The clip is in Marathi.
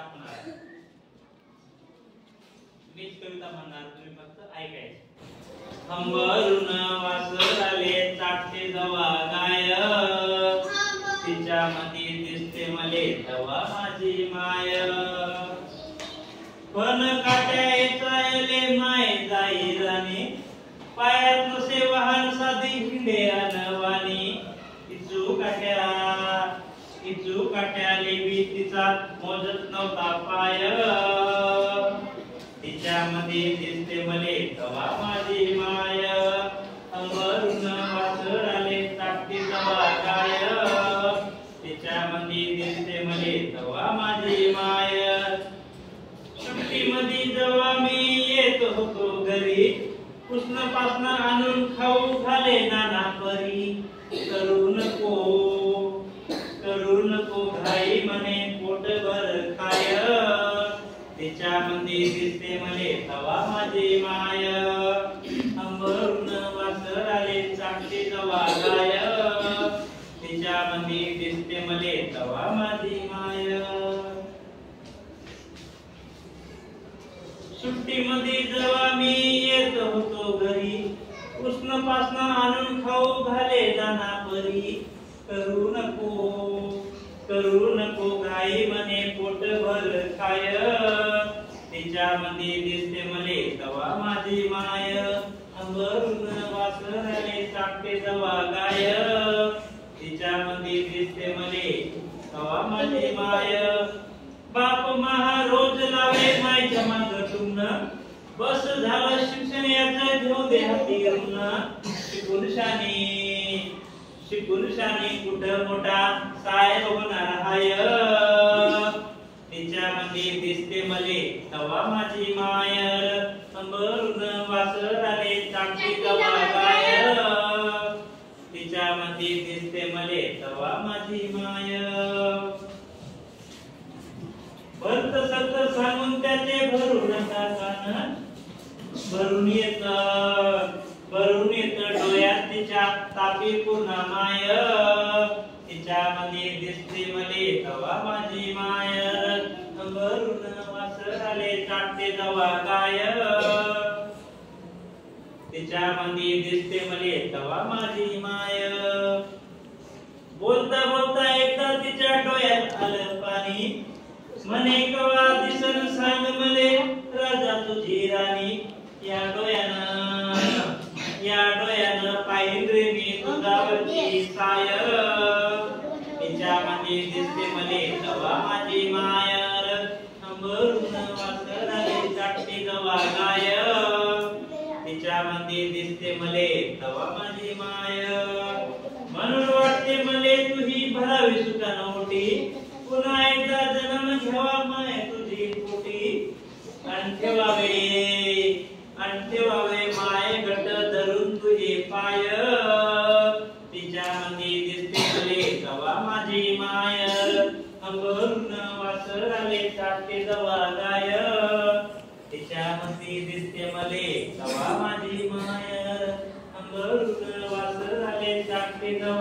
टाकणार. मीच कविता म्हणणार, तुम्ही फक्त ऐकायचं. अंबरून वासराले चाटते जवा गाय, तिच्या मधी दिसते मले तवा माझी माय. पण काट्या चायले माय जाई राणी, पायात नसे वाहन साधी हिंडे अनवानी. इचू काट्याले बी तिचा मोजत नव्हता पाय, तिच्यामध्ये दिसते मले तवा माझी माय. अंबरून वासराले चाटते जवा गाय, तिच्यामध्ये दिसते मले तवा माझी माय. सुट्टीमध्ये जेव्हा मी येत होतो घरी, कृष्ण पासन आणून खाऊ घाले नाना परी. करू नको घाई म्हणे पोटभर खाय, तिच्यामध्ये दिसते मले तवा माझी माय. अंबरून वासराले चाटते जवा गाय, तिच्यामध्ये दिसते मले तवा माझी माय. सुट्टीमध्ये जेव्हा मी येत होतो घरी, कृष्ण पासन आणून खाऊ घाले दाना परी. करू नको घाई म्हणे पोटभर खाय, तिच्यामध्ये दिसते मले तवा माझी माय. अंबरून वासराले चाटते जवा गाय, तिच्यामध्ये दिसते मले तवा माझी माय. बाप महा रोज लावे मायच्या माग टुमन, बस झालं शिक्षण याचं घेऊ दे हाती घेऊन. शिकून शानी कुठं मोठा साहेब होणार हाय, तिच्यामध्ये दिसते मले तवा माझी माय. अंबरून वासराले चाटते जवा गाय, तिच्यामध्ये दिसते मले तवा माझी माय. भरत सत सांगून त्याचे भरू नका कान, भरून येत डोळ्यात तिच्या तापी पूर्ण माय, तिच्यामध्ये दिसते मले तवा माझी माय. अंबरून वासराले चाटते जवा गाय, तिच्यामध्ये दिसते मले तवा माझी माय. बोलता बोलता एकदा तिच्या डोळ्यात आलं पाणी, म्हणे कवा दिसन सांग मले राजा तुझी राणी. या डोळ्यानं पाहिन रे मी तुझावरची साय, तिच्यामध्ये दिसते मले तवा माझी माय. अंबरून वासराले चाटते जवा गाय, तिच्यामध्ये दिसते मले तवा माझी माय. म्हणून वाटते मले तुझी भरावी सुका नोटी, पुन्हा एकदा जन्म घ्यावा माय तुझी पोटी. ठेवावे माय घट धरून तुझे पाय, तिच्यामध्ये दिसते मले तवा माझी माय. अंबरून वासराले चाटते जवा गाय, तिच्यामध्ये दिसते मले तवा माझी माय. अंबरून वासराले चाटते जवा